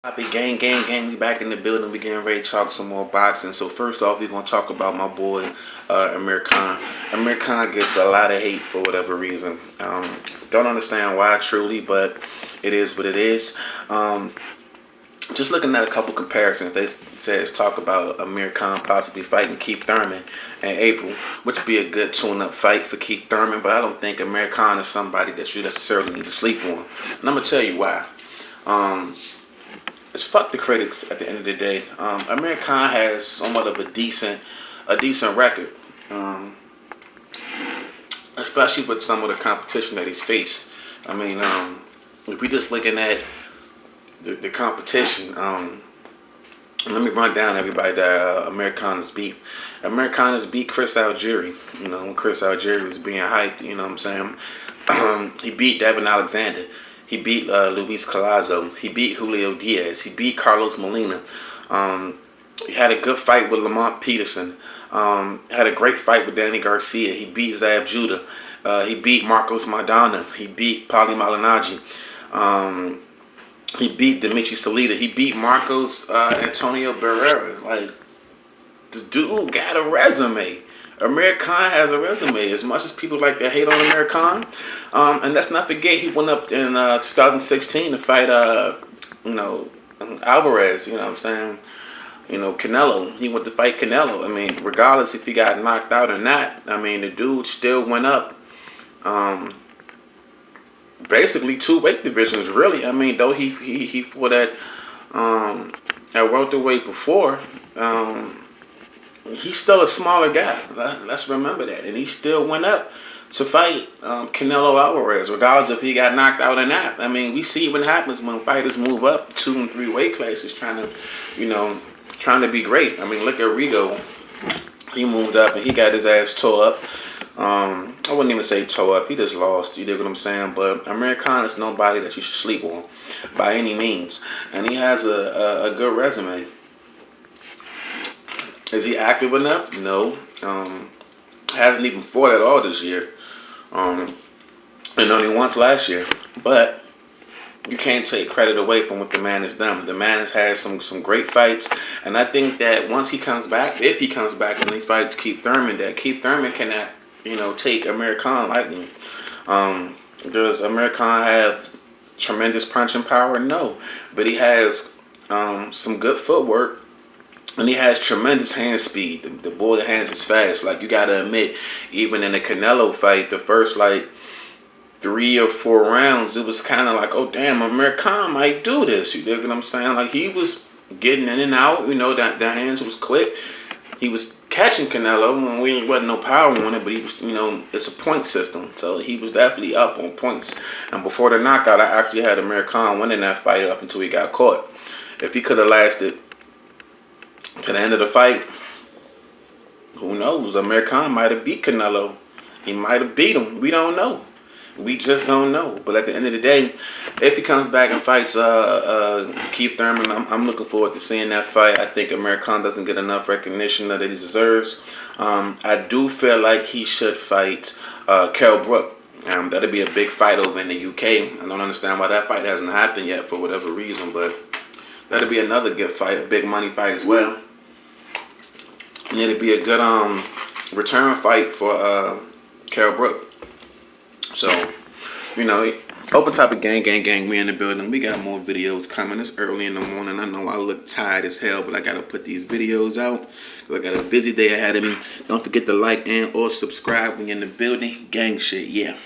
Happy gang, we back in the building. We getting ready to talk some more boxing. So first off, we're gonna talk about my boy Amir Khan. Amir Khan gets a lot of hate for whatever reason. Don't understand why truly, but it is what it is. Just looking at a couple comparisons, they says talk about Amir Khan possibly fighting Keith Thurman in April, which would be a good tune-up fight for Keith Thurman. But I don't think Amir Khan is somebody that you necessarily need to sleep on, and I'm gonna tell you why. It's fuck the critics at the end of the day. Amir Khan has somewhat of a decent record, especially with some of the competition that he's faced. I mean, if we just looking at the competition, let me run down everybody that Amir Khan has beat. Amir Khan has beat Chris Algieri. You know, when Chris Algieri was being hyped, you know what I'm saying? He beat Devin Alexander. He beat Luis Collazo. He beat Julio Diaz. He beat Carlos Molina. He had a good fight with Lamont Peterson. Had a great fight with Danny Garcia. He beat Zab Judah. He beat Marcos Maidana. He beat Paulie Malignaggi. He beat Dimitri Salita. He beat Marcos Antonio Barrera. Like, the dude got a resume. Amir Khan has a resume. As much as people like to hate on Amir Khan, and let's not forget he went up in 2016 to fight Alvarez. You know what I'm saying? You know, Canelo. He went to fight Canelo. I mean, regardless if he got knocked out or not, I mean, the dude still went up. Basically 2 weight divisions, really. I mean, though he fought at welterweight before. He's still a smaller guy. Let's remember that. And he still went up to fight Canelo Alvarez, regardless if he got knocked out or not. I mean, we see what happens when fighters move up 2 and 3 weight classes trying to be great. I mean, look at Rigo. He moved up and he got his ass tore up. I wouldn't even say tore up. He just lost. You dig what I'm saying? But Amir Khan is nobody that you should sleep on by any means. And he has a good resume. Is he active enough? No. Hasn't even fought at all this year. And only once last year. But you can't take credit away from what the man has done. The man has had some great fights. And I think that once he comes back, if he comes back and he fights Keith Thurman, that Keith Thurman cannot, take Amir Khan lightly. Does Amir Khan have tremendous punching power? No. But he has some good footwork. And he has tremendous hand speed. The boy hands is fast. Like, you got to admit, even in the Canelo fight, the first, 3 or 4 rounds, it was kind of like, oh, damn, Amir Khan might do this. You dig what I'm saying? Like, he was getting in and out. That the hands was quick. He was catching Canelo when we wasn't no power on it, but he was, it's a point system. So he was definitely up on points. And before the knockout, I actually had Amir Khan winning that fight up until he got caught. If he could have lasted to the end of the fight, who knows? Amir Khan might have beat Canelo. He might have beat him. We don't know. We just don't know. But at the end of the day, if he comes back and fights Keith Thurman, I'm looking forward to seeing that fight. I think Amir Khan doesn't get enough recognition that he deserves. I do feel like he should fight Kell Brook. That'll be a big fight over in the UK. I don't understand why that fight hasn't happened yet for whatever reason, but that'll be another good fight, a big money fight as well. And it'll be a good return fight for Kell Brook. So, open topic gang. We in the building. We got more videos coming. It's early in the morning. I know I look tired as hell, but I got to put these videos out. I got a busy day ahead of me. Don't forget to like and or subscribe when you're in the building. Gang shit, yeah.